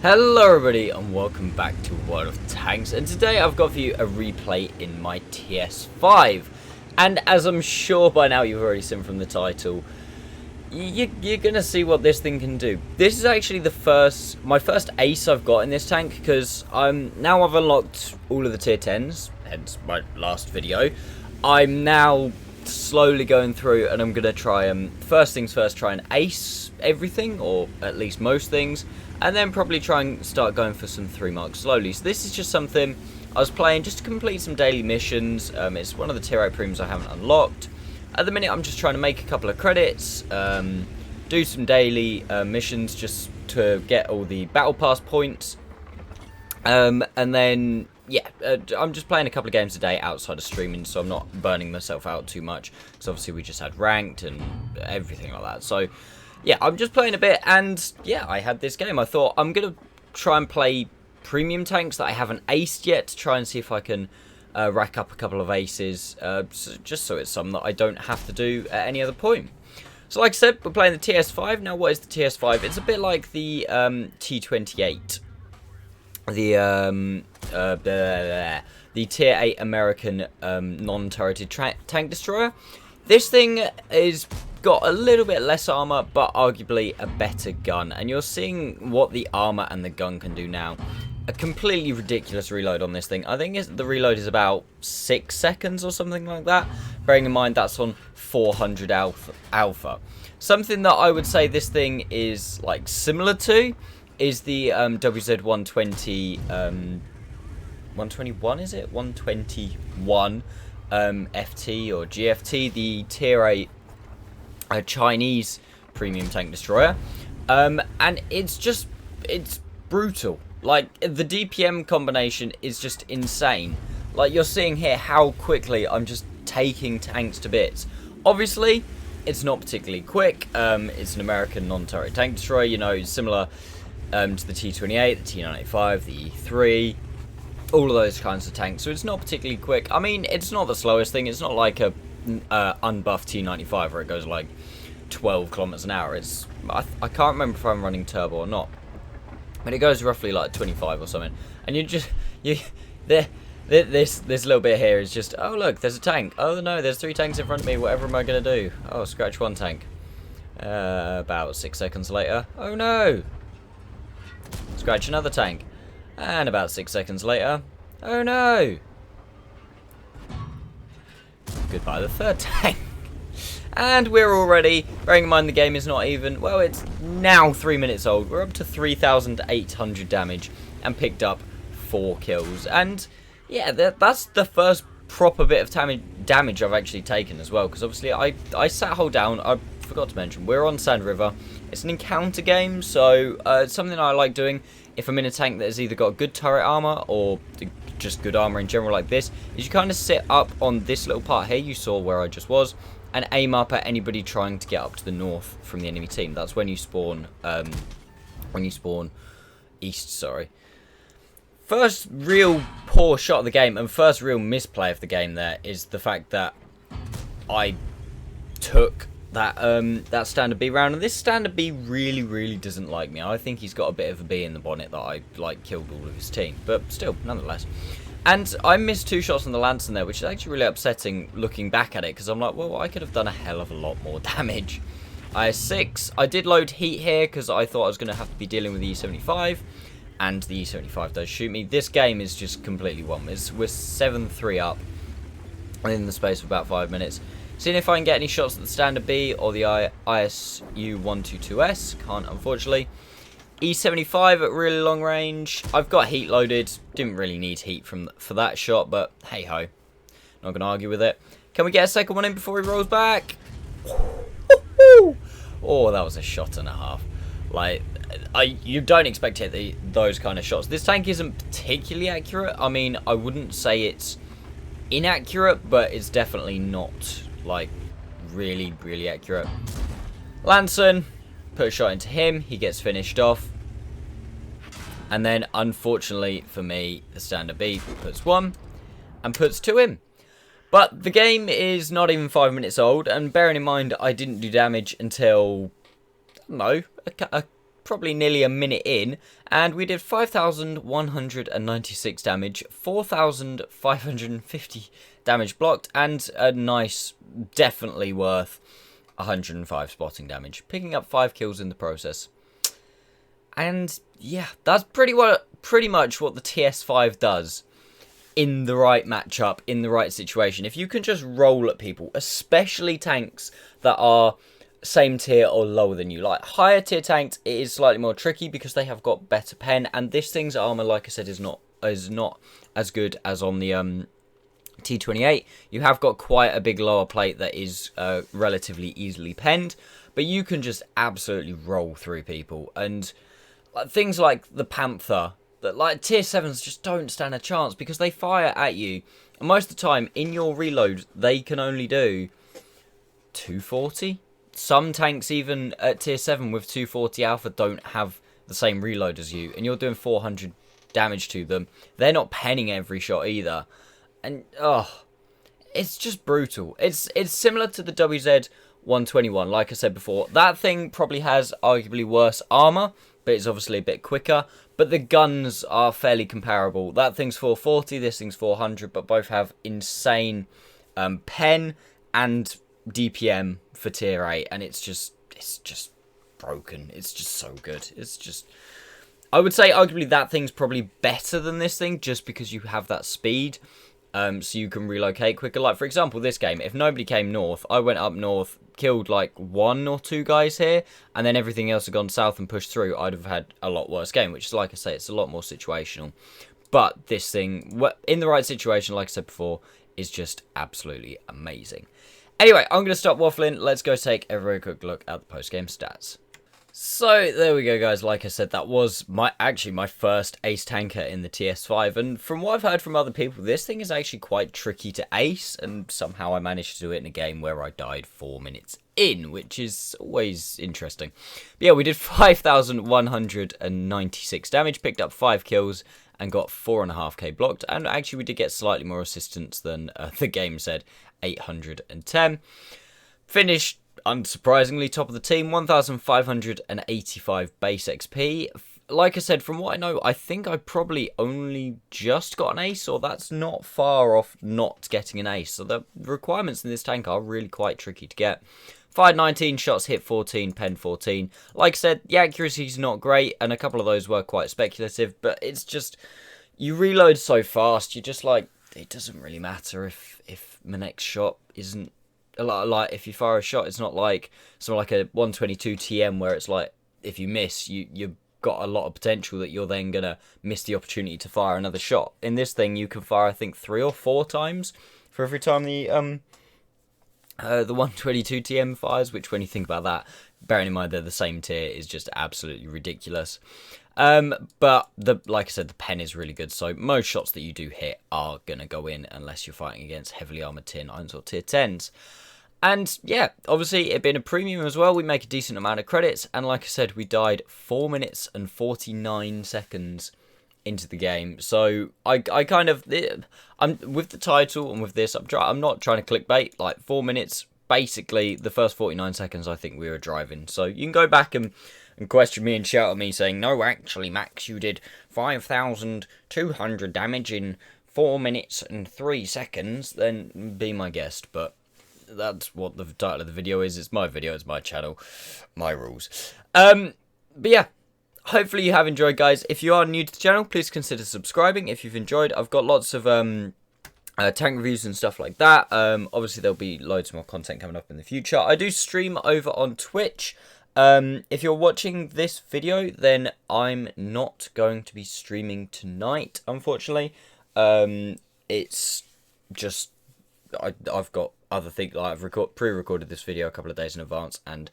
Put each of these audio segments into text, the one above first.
Hello everybody and welcome back to World of Tanks, and today I've got for you a replay in my TS-5. And as I'm sure by now you've already seen from the title, you're gonna see what this thing can do. This is actually my first ace I've got in this tank, because now I've unlocked all of the tier 10s, hence my last video. I'm now slowly going through and I'm gonna try first things first, try and ace everything, or at least most things, and then probably try and start going for some 3 marks slowly. So this is just something I was playing just to complete some daily missions. It's one of the tier 8 premiums I haven't unlocked. At the minute I'm just trying to make a couple of credits, do some daily missions just to get all the battle pass points, and then yeah, I'm just playing a couple of games a day outside of streaming, so I'm not burning myself out too much, because obviously we just had ranked and everything like that. So yeah, I'm just playing a bit, and yeah, I had this game. I thought I'm going to try and play premium tanks that I haven't aced yet, to try and see if I can rack up a couple of aces, just so it's something that I don't have to do at any other point. So like I said, we're playing the TS-5. Now what is the TS-5? It's a bit like the T-28. The tier 8 American non-turreted tank destroyer. This thing is got a little bit less armor, but arguably a better gun, and you're seeing what the armor and the gun can do now. A completely ridiculous reload on this thing. I think the reload is about 6 seconds or something like that, bearing in mind that's on 400 alpha. Something that I would say this thing is like similar to is the WZ-120 121, is it? 121 FT or GFT, the tier 8 Chinese premium tank destroyer, and it's brutal. Like, the DPM combination is just insane. Like, you're seeing here how quickly I'm just taking tanks to bits. Obviously it's not particularly quick. It's an American non-turret tank destroyer, you know, similar to the T-28, the T-95, the E3, all of those kinds of tanks. So it's not particularly quick. I mean, it's not the slowest thing. It's not like a unbuffed T-95 where it goes like 12 kilometers an hour. I can't remember if I'm running turbo or not, but it goes roughly like 25 or something. And this little bit here is just, oh look, there's a tank. Oh no, there's 3 tanks in front of me. Whatever am I gonna do? Oh, scratch 1 tank. About 6 seconds later, oh no, scratch another tank. And about 6 seconds later, oh no, goodbye the 3rd tank. And we're already, bearing in mind the game is not even, well, it's now 3 minutes old. We're up to 3,800 damage and picked up 4 kills. And yeah, that's the first proper bit of damage I've actually taken as well. Because obviously I sat hold down. I forgot to mention, we're on Sand River. It's an encounter game, so it's something I like doing if I'm in a tank that has either got good turret armor or just good armor in general like this, is you kind of sit up on this little part here you saw where I just was, and aim up at anybody trying to get up to the north from the enemy team. That's when you spawn, east, sorry. First real poor shot of the game, and first real misplay of the game there, is the fact that I took that standard B round, and this standard B really doesn't like me. I think he's got a bit of a bee in the bonnet that I like killed all of his team, but still, nonetheless. And I missed 2 shots on the Lancer there, which is actually really upsetting looking back at it, because I'm like, well, I could have done a hell of a lot more damage. IS-6, I did load heat here because I thought I was going to have to be dealing with the E-75, and the E-75 does shoot me. This game is just completely won. We're 7-3 up in the space of about 5 minutes. Seeing if I can get any shots at the standard B or the ISU-122S. Can't, unfortunately. E-75 at really long range. I've got heat loaded. Didn't really need heat for that shot, but hey ho. Not going to argue with it. Can we get a second one in before he rolls back? Oh, that was a shot and a half. Like, you don't expect to hit those kind of shots. This tank isn't particularly accurate. I mean, I wouldn't say it's inaccurate, but it's definitely not, like, really accurate. Lanson, put a shot into him. He gets finished off. And then, unfortunately for me, the standard B puts 1 and puts 2 in. But the game is not even 5 minutes old, and bearing in mind I didn't do damage until, I don't know, probably nearly a minute in, and we did 5,196 damage, 4,550 damage blocked, and a nice, definitely worth 105 spotting damage, picking up 5 kills in the process. And yeah, that's pretty much what the TS-5 does in the right matchup, in the right situation. If you can just roll at people, especially tanks that are same tier or lower than you. Like higher tier tanks, it is slightly more tricky because they have got better pen, and this thing's armor, like I said, is not as good as on the T28. You have got quite a big lower plate that is relatively easily penned, but you can just absolutely roll through people. And things like the Panther, that like tier 7s just don't stand a chance because they fire at you. And most of the time in your reload, they can only do 240. Some tanks even at tier 7 with 240 alpha don't have the same reload as you, and you're doing 400 damage to them. They're not penning every shot either. And it's just brutal. It's similar to the WZ-121, like I said before. That thing probably has arguably worse armor, but it's obviously a bit quicker. But the guns are fairly comparable. That thing's 440, this thing's 400, but both have insane pen and DPM for tier 8, and it's just broken. It's just so good. It's just, I would say arguably that thing's probably better than this thing just because you have that speed. So you can relocate quicker. Like, for example, this game, if nobody came north, I went up north, killed like 1 or 2 guys here, and then everything else had gone south and pushed through, I'd have had a lot worse game, which is, like I say, it's a lot more situational. But this thing, in the right situation, like I said before, is just absolutely amazing. Anyway, I'm going to stop waffling. Let's go take a very quick look at the post-game stats. So, there we go, guys. Like I said, that was actually my first ace tanker in the TS-5. And from what I've heard from other people, this thing is actually quite tricky to ace. And somehow I managed to do it in a game where I died 4 minutes in, which is always interesting. But yeah, we did 5,196 damage, picked up 5 kills, and got 4.5k blocked. And actually, we did get slightly more assistance than the game said, 810. Finished, unsurprisingly, top of the team, 1,585 base XP. Like I said, from what I know, I think I probably only just got an ace, or that's not far off not getting an ace. So the requirements in this tank are really quite tricky to get. Fired 19, shots hit 14, pen 14. Like I said, the accuracy's not great, and a couple of those were quite speculative, but it's just, you reload so fast, you're just like, it doesn't really matter if my next shot isn't, like, if you fire a shot, it's not like something like a 122 TM where it's like, if you miss, you've got a lot of potential that you're then going to miss the opportunity to fire another shot. In this thing, you can fire, I think, 3 or 4 times for every time the 122 TM fires, which when you think about that, bearing in mind they're the same tier, is just absolutely ridiculous. But like I said, the pen is really good, so most shots that you do hit are gonna go in unless you're fighting against heavily armored tier 9s or tier 10s. And yeah, obviously it being a premium as well, we make a decent amount of credits, and like I said, we died 4 minutes and 49 seconds into the game. So I kind of, I'm with the title and with this, I'm not trying to clickbait. Like 4 minutes, basically the first 49 seconds I think we were driving. So you can go back and question me and shout at me saying, no, actually, Max, you did 5,200 damage in 4 minutes and 3 seconds, then be my guest. But that's what the title of the video is. It's my video, it's my channel, my rules. But yeah, hopefully you have enjoyed, guys. If you are new to the channel, please consider subscribing if you've enjoyed. I've got lots of tank reviews and stuff like that. Obviously, there'll be loads more content coming up in the future. I do stream over on Twitch. If you're watching this video, then I'm not going to be streaming tonight, unfortunately. It's just, I've got other things, like I've pre-recorded this video a couple of days in advance, and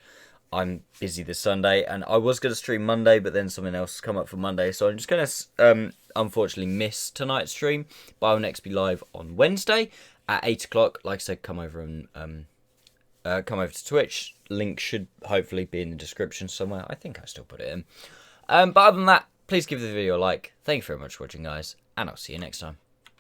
I'm busy this Sunday, and I was going to stream Monday, but then something else has come up for Monday, so I'm just going to, unfortunately, miss tonight's stream, but I'll next be live on Wednesday at 8 o'clock. Like I said, come over and, come over to Twitch. Link should hopefully be in the description somewhere. I think I still put it in. But other than that, please give the video a like. Thank you very much for watching, guys, and I'll see you next time.